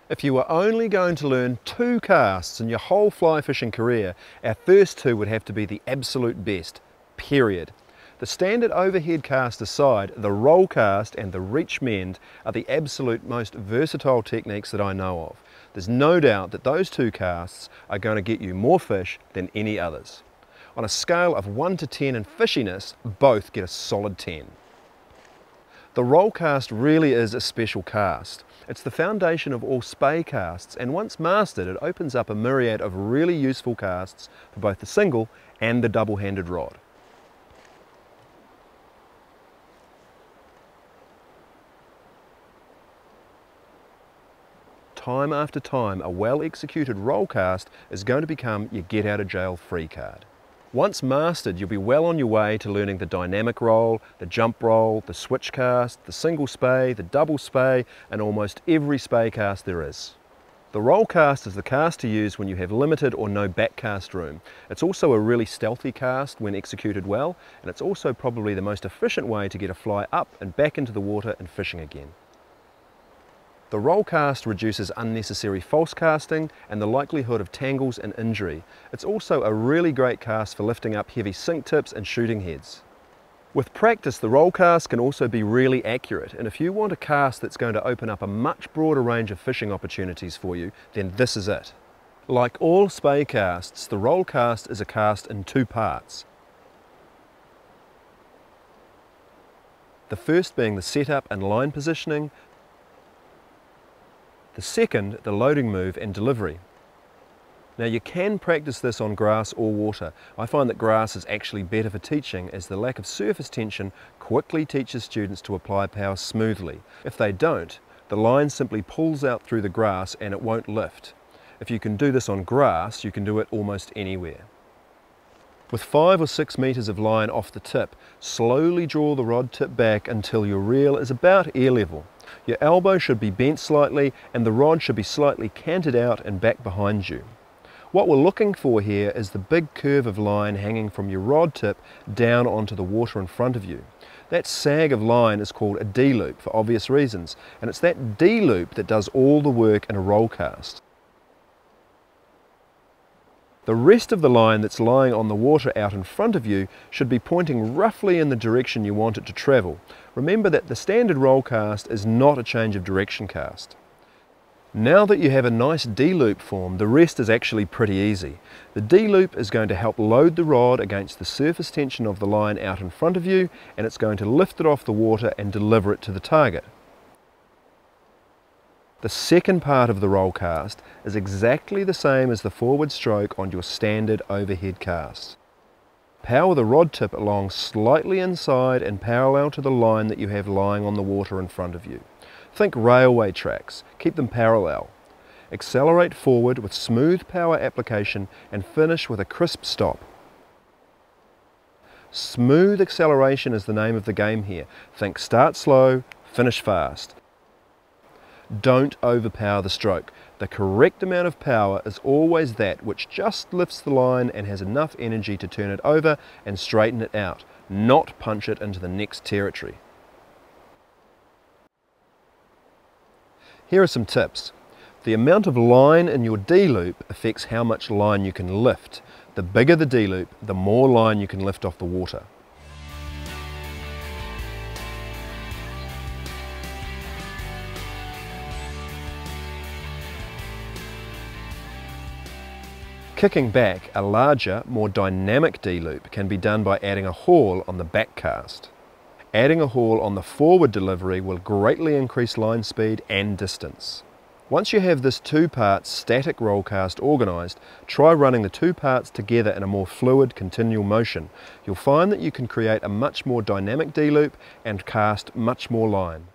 If you were only going to learn 2 casts in your whole fly fishing career, our first 2 would have to be the absolute best, period. The standard overhead cast aside, the roll cast and the reach mend are the absolute most versatile techniques that I know of. There's no doubt that those 2 casts are going to get you more fish than any others. On a scale of 1 to 10 in fishiness, both get a solid 10. The roll cast really is a special cast. It's the foundation of all Spey casts, and once mastered it opens up a myriad of really useful casts for both the single and the double-handed rod. Time after time, a well-executed roll cast is going to become your get-out-of-jail-free card. Once mastered, you'll be well on your way to learning the dynamic roll, the jump roll, the switch cast, the single Spey, the double Spey, and almost every Spey cast there is. The roll cast is the cast to use when you have limited or no back cast room. It's also a really stealthy cast when executed well, and it's also probably the most efficient way to get a fly up and back into the water and fishing again. The roll cast reduces unnecessary false casting and the likelihood of tangles and injury. It's also a really great cast for lifting up heavy sink tips and shooting heads. With practice, the roll cast can also be really accurate, and if you want a cast that's going to open up a much broader range of fishing opportunities for you, then this is it. Like all Spey casts, the roll cast is a cast in 2 parts. The first being the setup and line positioning, the second, the loading move and delivery. Now you can practice this on grass or water. I find that grass is actually better for teaching, as the lack of surface tension quickly teaches students to apply power smoothly. If they don't, the line simply pulls out through the grass and it won't lift. If you can do this on grass, you can do it almost anywhere. With 5 or 6 meters of line off the tip, slowly draw the rod tip back until your reel is about ear level. Your elbow should be bent slightly and the rod should be slightly canted out and back behind you. What we're looking for here is the big curve of line hanging from your rod tip down onto the water in front of you. That sag of line is called a D-loop for obvious reasons, and it's that D-loop that does all the work in a roll cast. The rest of the line that's lying on the water out in front of you should be pointing roughly in the direction you want it to travel. Remember that the standard roll cast is not a change of direction cast. Now that you have a nice D-loop formed, the rest is actually pretty easy. The D-loop is going to help load the rod against the surface tension of the line out in front of you, and it's going to lift it off the water and deliver it to the target. The second part of the roll cast is exactly the same as the forward stroke on your standard overhead cast. Power the rod tip along slightly inside and parallel to the line that you have lying on the water in front of you. Think railway tracks, keep them parallel. Accelerate forward with smooth power application and finish with a crisp stop. Smooth acceleration is the name of the game here. Think start slow, finish fast. Don't overpower the stroke. The correct amount of power is always that which just lifts the line and has enough energy to turn it over and straighten it out, not punch it into the next territory. Here are some tips. The amount of line in your D-loop affects how much line you can lift. The bigger the D-loop, the more line you can lift off the water. Kicking back, a larger, more dynamic D-loop can be done by adding a haul on the back cast. Adding a haul on the forward delivery will greatly increase line speed and distance. Once you have this 2-part static roll cast organised, try running the 2 parts together in a more fluid, continual motion. You'll find that you can create a much more dynamic D-loop and cast much more line.